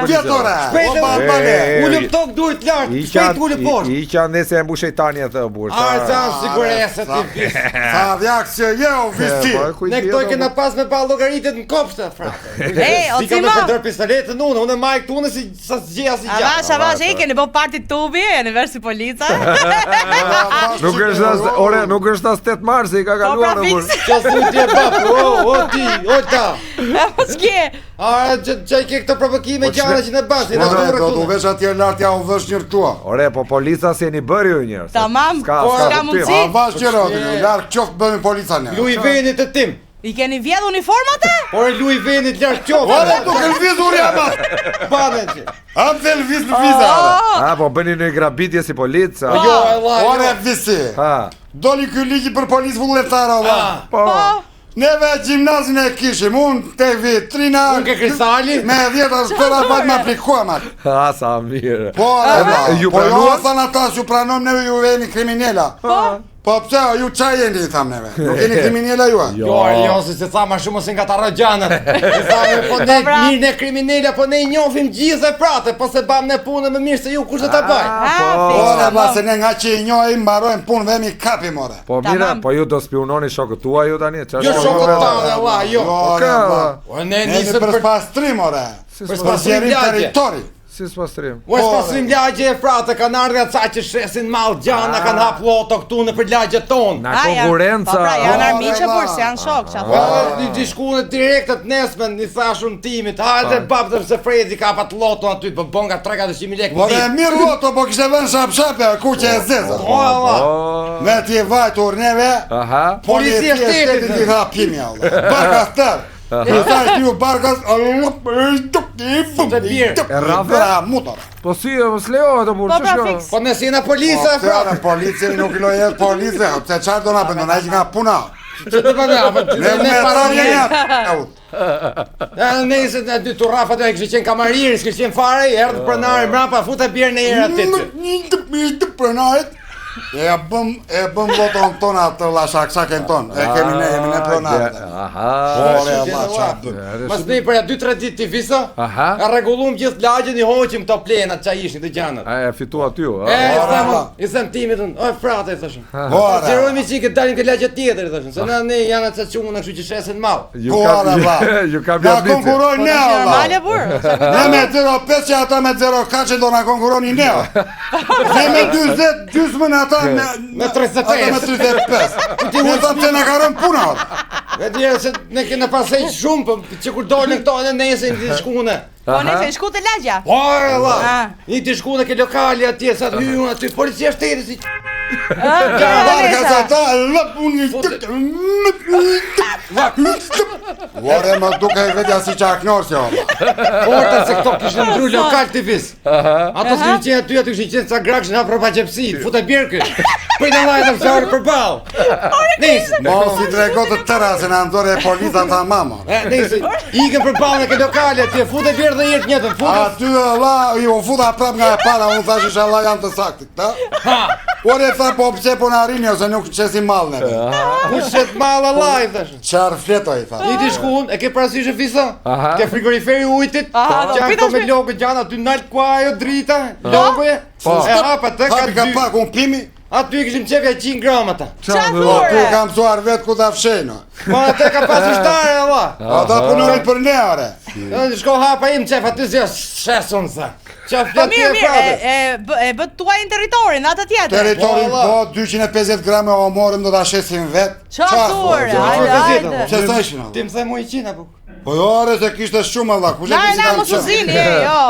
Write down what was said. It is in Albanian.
tjetore. Ulëm tok duhet lart, shpejt ulë poshtë. I që ndese e mbushej tani atë burr. Zan siguresa ti vis. Sa vjak që je o visti. Ne këtoj kena pas me pa llogaritet në kopshte, frate. O si Cimo. Ka me pistoletën unë maj këtu në si sa zgjeja si gjatë. Avash, keni bë parti tubi, në versi polica. Nuk është as 8 marsi, ka kaluar në burr. Çfarë ti e bap? O ti, o ta. S'ke. Çaj ke këto provokime gjana që në basi. Do të vesh atje lart ja u vësh një tua. Ore, po polica si jeni bërë ju njerëz. Tamam, Ska mundësi. Avash qero, lart qoftë bëmi polica ne. Luj venit të tim. I keni vjedh uniformat e? Ore luj venit lart qoftë. Ore tu ke lvizur jam. Banë. Am të lviz në viza. Po bëni një grabitje si polica. Jo, Allah. Ore visi. Doli ky ligji për policë vullnetar Allah. Po. Neve gjimnazin e kishim, unë te vitrina. Unë ke kristali? Me 10 stola bajt me aplikuam atë. Sa mirë. Po, ju po jo pranuat? thanë ata, ju pranojmë neve ju jeni kriminela. Po pse, ju qa jeni, i thamë neve. Nuk jeni kriminela ju. Jo, se tha ma shumë se nga ta rëgjanët. Tha me po ne mirë ne kriminela, po ne i njofim gjithë e prate, po se bam ne punë më mirë se ju kush dhe ta baj. Ore, ba se ne nga që i njojim, mbarojmë punë dhe mi kapi, more. Po mira, po ju do spiononi shokët tua ju tani? Jo shokët tanë, Allah, jo. O ne nisëm për spastrim, more. Për spastrim territori. Si spastrim? O spastrim lagje e frate, kanë ardhur ca që shesin mall gjana, kanë hap loto këtu në për lagjet tonë. Na konkurenca. Po pra, janë armiqe burse, janë shok çfarë. Di shkunë direktët nesmen, i thashun timit, hajde babë se Fredi ka pat loto aty, po bonga 300.000 lekë. More mirë loto, po kishte vënë shapshape, kuqe e zeza. Me ti vajtur neve. Policia shtetit i tha pimi Allah. Barka tër. I thash ti u barkas. Motor. Po si, mos lejohet të burr, ç'është? Po nëse jena policia, frate. Policia nuk lojet policia, pse çfarë do na bën, na nga puna. Ç'do bëna, apo ne para ne. Nëse na dy turrafa do e kishin qenë kamarir, s'kishin fare, erdhi pronari mbrapa, futa bjerë në erë aty. Një pronarit. E bëm voton ton atë llashaksaken ton. E kemi ne, jemi ne pronarë. Ore Allah çfarë. Mas ne për 2-3 ditë ti visa? Ka rregullum gjithë lagjen i hoqim këto plenat ç'a ishin të gjanat. E fitua ty, I them timit, o frate thashun. Zerojmë çike dalin ke lagje tjetër thashun. Se ne janë atë çunë, kështu që shesin mall. Ju ka bërë. Na konkurojnë ne Allah. Normale burr. Ne me 0.5 që ata me 0 kaçë do na konkuroni ne. Ne me 40 gjysmën ata me 35. Ata me 35. Ti mund të na garën puna. Vetë se ne kena pasaj shumë, po që kur dolën këto edhe nesër në shkunë. Po nesër shku te lagja. Po Allah. Një të shkunë ke lokali atje, sa hyn aty policia shtetit si. Barka sa ta lëpuni. Ore më duke vetja si çaknor se olla. Porta se këto kishin ndru lokal të vis. Ato s'kishin qenë aty, aty kishin qenë ca graksh na propa qepsi, futa bjerkë. Po i ndaj të fjalë për ball. Nice. Po si drejto të tëra se na ndore polica tamam. Nice. Ikën për ballën ke lokali atje, futa bjerë dhe jetë njëtën, futa. Aty Allah ju futa prap nga e para, unë thash inshallah janë të saktit, ta? Ore tha po pse po na arrini ose nuk çesim mall ne. Kush shet mall Allah i thash. Çfarë fletoj tha. Ti shkuën, e ke parasysh e fisa? Ke frigoriferi ujtit? Gjano me logo gjana aty nalt ku ajo drita, logoje. E hapa të ka pak un pimi. Aty kishim çevja 100 gram ata. Po tu kam mësuar vet ku ta fshejnë. Po atë ka pas ushtare Allah. Ata punojnë për ne ore. Shko hapa im çef aty si shesun sa. Çaf Po mirë, e bë tuaj në territorin, atë tjetër. Territorin po 250 gram o morëm do ta shesim vet. Çfarë? Hajde. Çfarë thashin? Ti më the më 100 apo? Po ore se kishte shumë Allah, kush e di si Na mos u zini, jo.